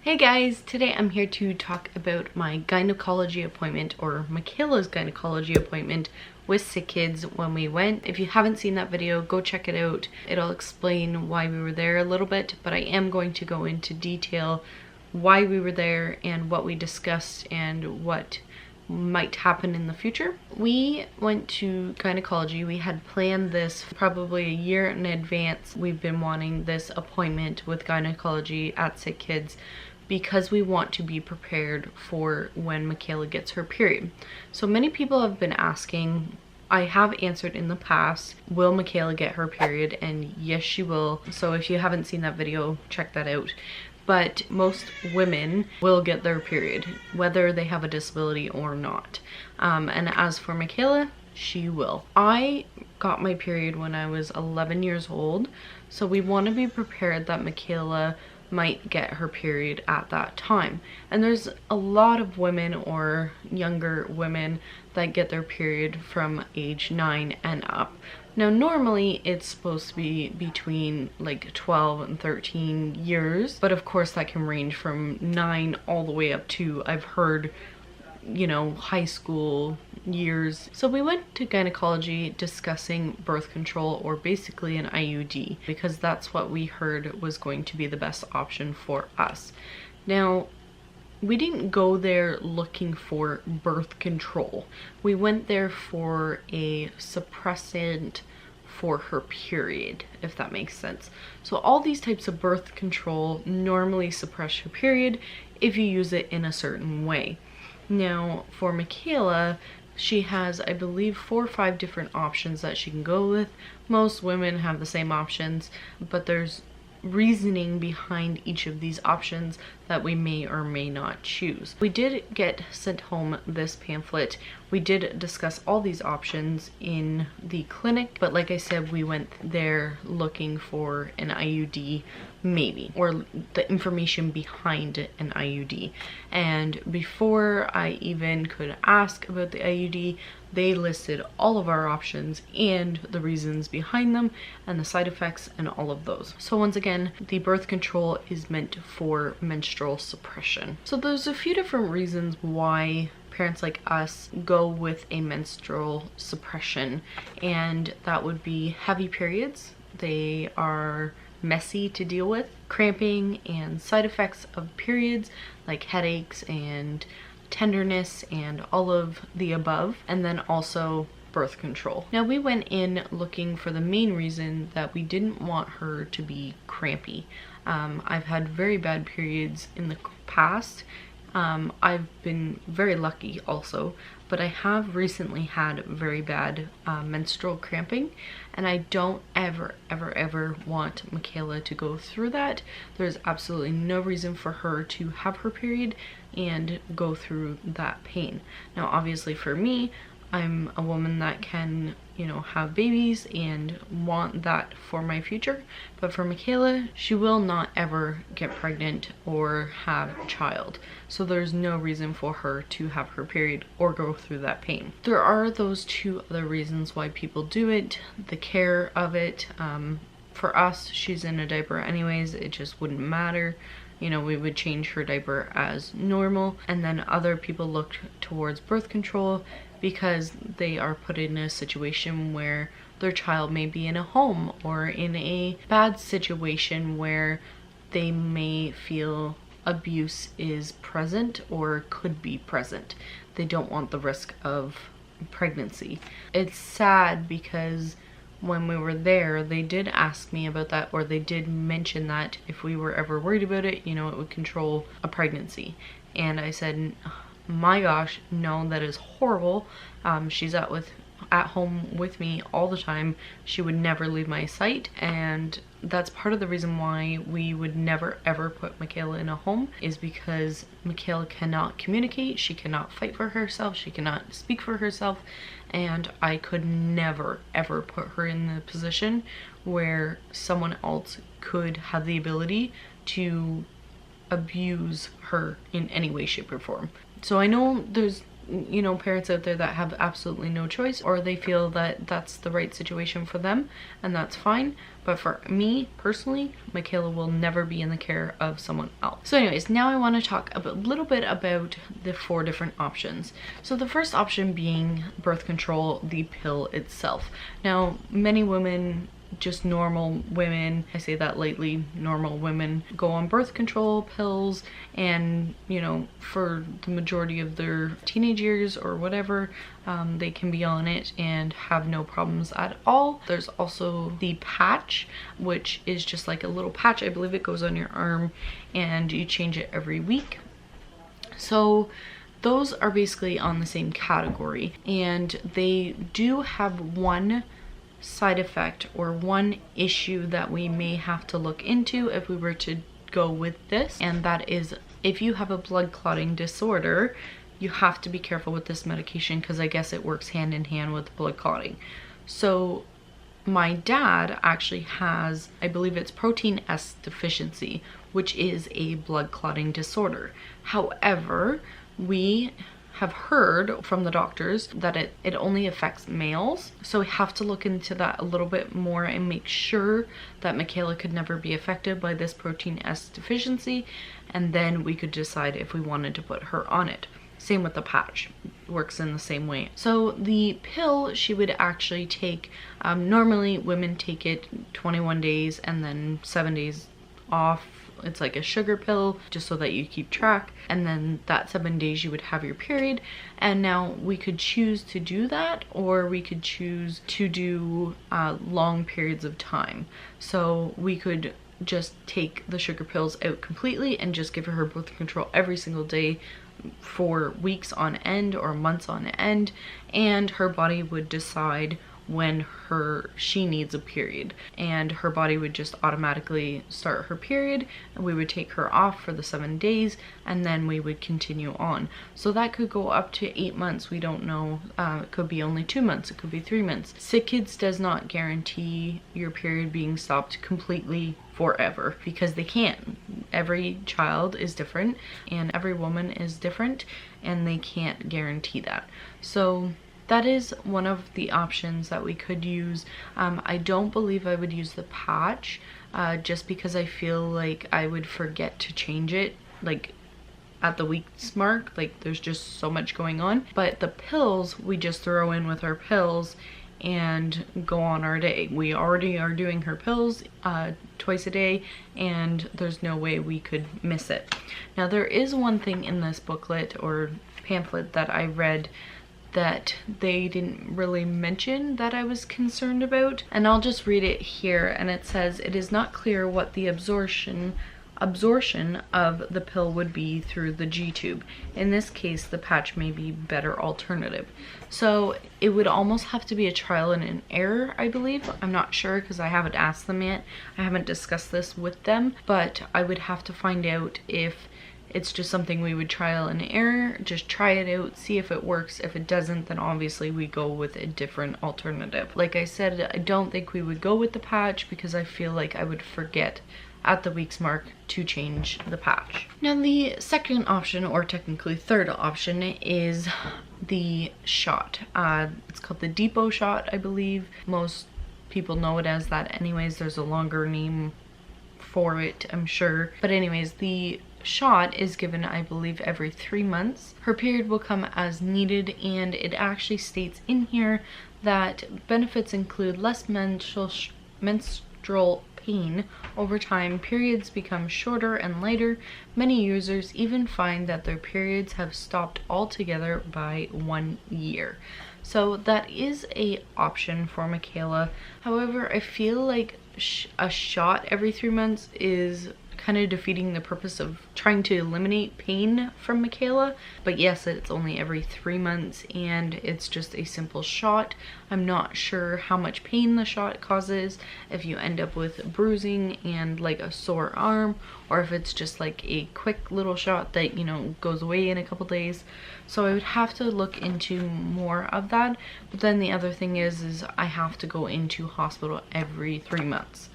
Hey guys, today I'm here to talk about my gynecology appointment, or Michaela's gynecology appointment with Sick Kids when we went. If you haven't seen that video, go check it out. It'll explain why we were there a little bit, but I am going to go into detail why we were there and what we discussed and what might happen in the future. We went to gynecology. We had planned this probably a year in advance. We've been wanting this appointment with gynecology at Sick Kids because we want to be prepared for when Michaela gets her period. So many people have been asking, I have answered in the past, will Michaela get her period? And yes, she will. So if you haven't seen that video, check that out. But most women will get their period, whether they have a disability or not. And as for Michaela, she will. I got my period when I was 11 years old, so we want to be prepared that Michaela might get her period at that time. And there's a lot of women or younger women that get their period from age 9 and up. Now normally it's supposed to be between like 12 and 13 years, but of course that can range from 9 all the way up to, I've heard, you know, high school years. So we went to gynecology discussing birth control, or basically an IUD, because that's what we heard was going to be the best option for us. Now, we didn't go there looking for birth control. We went there for a suppressant for her period, if that makes sense. So all these types of birth control normally suppress her period if you use it in a certain way. Now, for Michaela, she has, I believe, 4 or 5 different options that she can go with. Most women have the same options, but there's reasoning behind each of these options that we may or may not choose. We did get sent home this pamphlet. We did discuss all these options in the clinic, but like I said, we went there looking for an IUD maybe, or the information behind an IUD. And before I even could ask about the IUD, they listed all of our options and the reasons behind them and the side effects and all of those. So once again, the birth control is meant for menstrual suppression. So there's a few different reasons why parents like us go with a menstrual suppression, and that would be heavy periods. They are messy to deal with, cramping, and side effects of periods like headaches and tenderness and all of the above, and then also birth control. Now we went in looking for the main reason that we didn't want her to be crampy. I've had very bad periods in the past. I've been very lucky also, but I have recently had very bad menstrual cramping, and I don't ever want Michaela to go through that. There's absolutely no reason for her to have her period and go through that pain. Now obviously for me, I'm a woman that can, you know, have babies and want that for my future. But for Michaela, she will not ever get pregnant or have a child. So there's no reason for her to have her period or go through that pain. There are those 2 other reasons why people do it. The care of it. For us, she's in a diaper anyways. It just wouldn't matter. You know, we would change her diaper as normal. And then other people look towards birth control because they are put in a situation where their child may be in a home or in a bad situation where they may feel abuse is present or could be present. They don't want the risk of pregnancy. It's sad because when we were there, they did ask me about that, or they did mention that if we were ever worried about it, you know, it would control a pregnancy. And I said, my gosh, no, that is horrible. She's at home with me all the time. She would never leave my sight, and that's part of the reason why we would never ever put Michaela in a home, is because Michaela cannot communicate, she cannot fight for herself, she cannot speak for herself, and I could never ever put her in the position where someone else could have the ability to abuse her in any way, shape, or form. So I know there's you know, parents out there that have absolutely no choice, or they feel that that's the right situation for them, and that's fine. But for me personally, Michaela will never be in the care of someone else. So anyways, now I want to talk a little bit about the 4 different options. So the first option being birth control, the pill itself. Now, many women, just normal women, I say that lightly, normal women go on birth control pills, and you know, for the majority of their teenage years or whatever, they can be on it and have no problems at all. There's also the patch, which is just like a little patch. I believe it goes on your arm and you change it every week. So those are basically on the same category, and they do have one side effect or one issue that we may have to look into if we were to go with this, and that is if you have a blood clotting disorder, you have to be careful with this medication, because I guess it works hand in hand with blood clotting. So my dad actually has, I believe it's protein S deficiency, which is a blood clotting disorder. However, we have heard from the doctors that it only affects males, so we have to look into that a little bit more and make sure that Michaela could never be affected by this protein S deficiency, and then we could decide if we wanted to put her on it. Same with the patch, works in the same way. So the pill she would actually take, normally women take it 21 days and then 7 days off. It's like a sugar pill, just so that you keep track, and then that 7 days you would have your period. And now we could choose to do that, or we could choose to do long periods of time. So we could just take the sugar pills out completely and just give her birth control every single day for weeks on end or months on end, and her body would decide when she needs a period, and her body would just automatically start her period, and we would take her off for the 7 days, and then we would continue on. So that could go up to 8 months. We don't know. It could be only 2 months, it could be 3 months. Sick Kids does not guarantee your period being stopped completely forever, because they can't. Every child is different and every woman is different, and they can't guarantee that. So that is one of the options that we could use. I don't believe I would use the patch, just because I feel like I would forget to change it, like at the week's mark. Like, there's just so much going on. But the pills, we just throw in with our pills and go on our day. We already are doing her pills twice a day, and there's no way we could miss it. Now, there is one thing in this booklet or pamphlet that I read that they didn't really mention that I was concerned about, and I'll just read it here. And it says, it is not clear what the absorption of the pill would be through the G-tube. In this case, the patch may be better alternative. So it would almost have to be a trial and an error, I believe. I'm not sure, because I haven't asked them yet. I haven't discussed this with them, but I would have to find out if it's just something we would trial and error, just try it out, see if it works. If it doesn't, then obviously we go with a different alternative. Like I said, I don't think we would go with the patch, because I feel like I would forget at the week's mark to change the patch. Now, the second option, or technically third option, is the shot. It's called the depot shot, I believe. Most people know it as that anyways. There's a longer name for it, I'm sure. But anyways, the shot is given, I believe, every 3 months. Her period will come as needed, and it actually states in here that benefits include less menstrual pain over time. Periods become shorter and lighter. Many users even find that their periods have stopped altogether by 1 year. So that is a option for Michaela. However, I feel like a shot every 3 months is kind of defeating the purpose of trying to eliminate pain from Michaela. But yes, it's only every 3 months, and it's just a simple shot. I'm not sure how much pain the shot causes, if you end up with bruising and like a sore arm, or if it's just like a quick little shot that, you know, goes away in a couple days. So I would have to look into more of that. But then the other thing is I have to go into hospital every 3 months,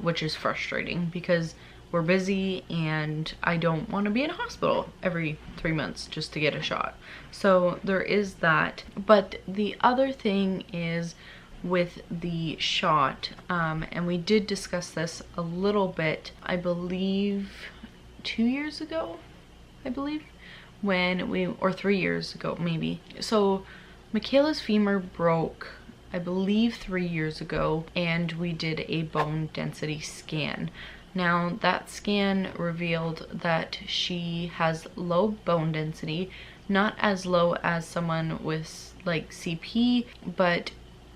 which is frustrating, because we're busy and I don't want to be in a hospital every 3 months just to get a shot. So there is that. But the other thing is with the shot, and we did discuss this a little bit, I believe 2 years ago, or 3 years ago maybe. So Michaela's femur broke, I believe 3 years ago, and we did a bone density scan. Now that scan revealed that she has low bone density, not as low as someone with like CP, but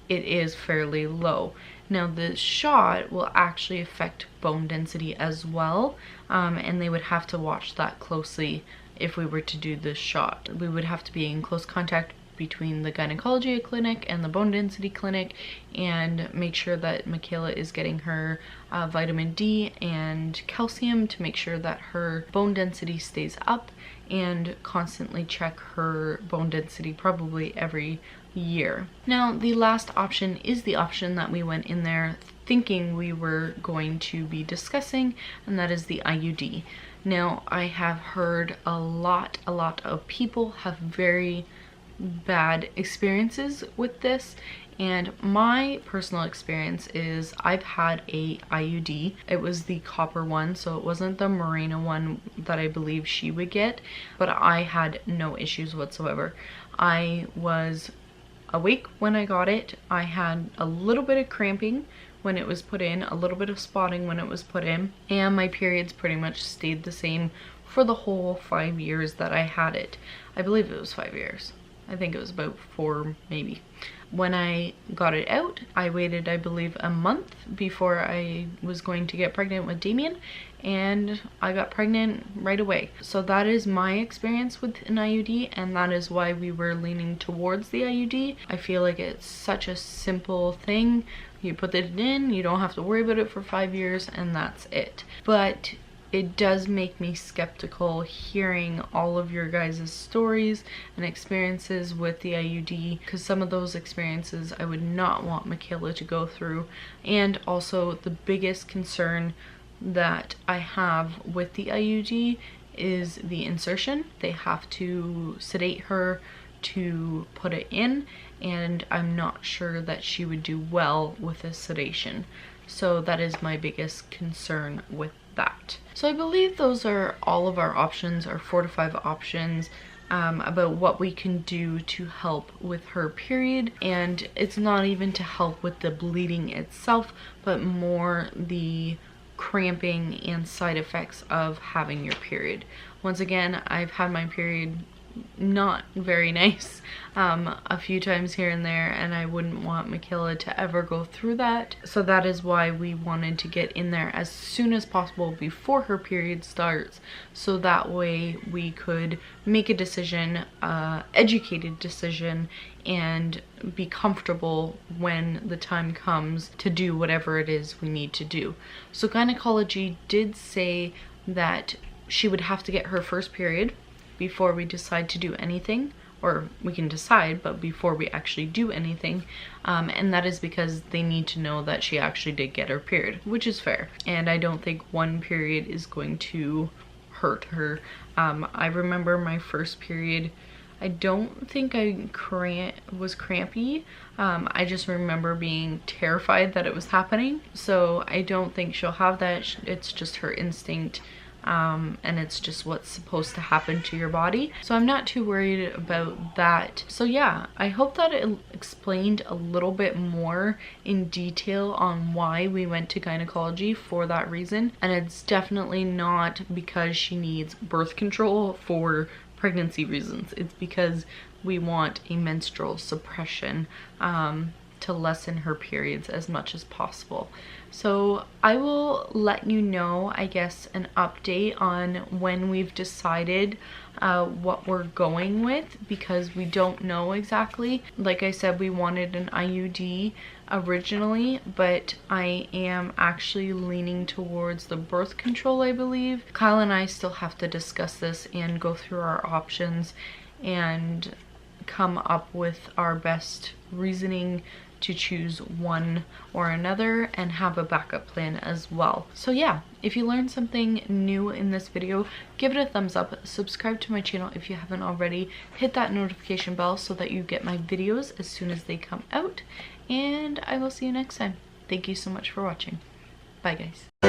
it is fairly low. Now the shot will actually affect bone density as well, and they would have to watch that closely if we were to do this shot. We would have to be in close contact between the gynecology clinic and the bone density clinic and make sure that Michaela is getting her vitamin D and calcium to make sure that her bone density stays up, and constantly check her bone density probably every year. Now the last option is the option that we went in there thinking we were going to be discussing, and that is the IUD. Now I have heard a lot of people have very bad experiences with this, and my personal experience is I've had a IUD. It was the copper one, so it wasn't the Mirena one that I believe she would get, but I had no issues whatsoever. I was awake when I got it. I had a little bit of cramping when it was put in, a little bit of spotting when it was put in, and my periods pretty much stayed the same for the whole 5 years that I had it. I believe it was 5 years. I think it was about 4 maybe. When I got it out, I waited, I believe, a month before I was going to get pregnant with Damien, and I got pregnant right away. So that is my experience with an IUD, and that is why we were leaning towards the IUD. I feel like it's such a simple thing. You put it in, you don't have to worry about it for 5 years, and that's it. But it does make me skeptical hearing all of your guys' stories and experiences with the IUD, because some of those experiences I would not want Michaela to go through. And also the biggest concern that I have with the IUD is the insertion. They have to sedate her to put it in, and I'm not sure that she would do well with a sedation. So that is my biggest concern with that. So I believe those are all of our options, our 4 to 5 options about what we can do to help with her period. And it's not even to help with the bleeding itself, but more the cramping and side effects of having your period. Once again, I've had my period not very nice a few times here and there, and I wouldn't want Michaela to ever go through that. So that is why we wanted to get in there as soon as possible before her period starts, so that way we could make a decision, educated decision, and be comfortable when the time comes to do whatever it is we need to do. So gynecology did say that she would have to get her first period before we decide to do anything, or we can decide, but before we actually do anything, and that is because they need to know that she actually did get her period, which is fair. And I don't think one period is going to hurt her. I remember my first period, I don't think I was crampy. I just remember being terrified that it was happening. So I don't think she'll have that. It's just her instinct. And it's just what's supposed to happen to your body. So I'm not too worried about that. So yeah, I hope that it explained a little bit more in detail on why we went to gynecology for that reason. And it's definitely not because she needs birth control for pregnancy reasons. It's because we want a menstrual suppression to lessen her periods as much as possible. So I will let you know, I guess, an update on when we've decided what we're going with, because we don't know exactly. Like I said, we wanted an IUD originally, but I am actually leaning towards the birth control, I believe. Kyle and I still have to discuss this and go through our options and come up with our best reasoning to choose one or another and have a backup plan as well. So yeah, if you learned something new in this video, give it a thumbs up, subscribe to my channel if you haven't already, hit that notification bell so that you get my videos as soon as they come out, and I will see you next time. Thank you so much for watching. Bye guys.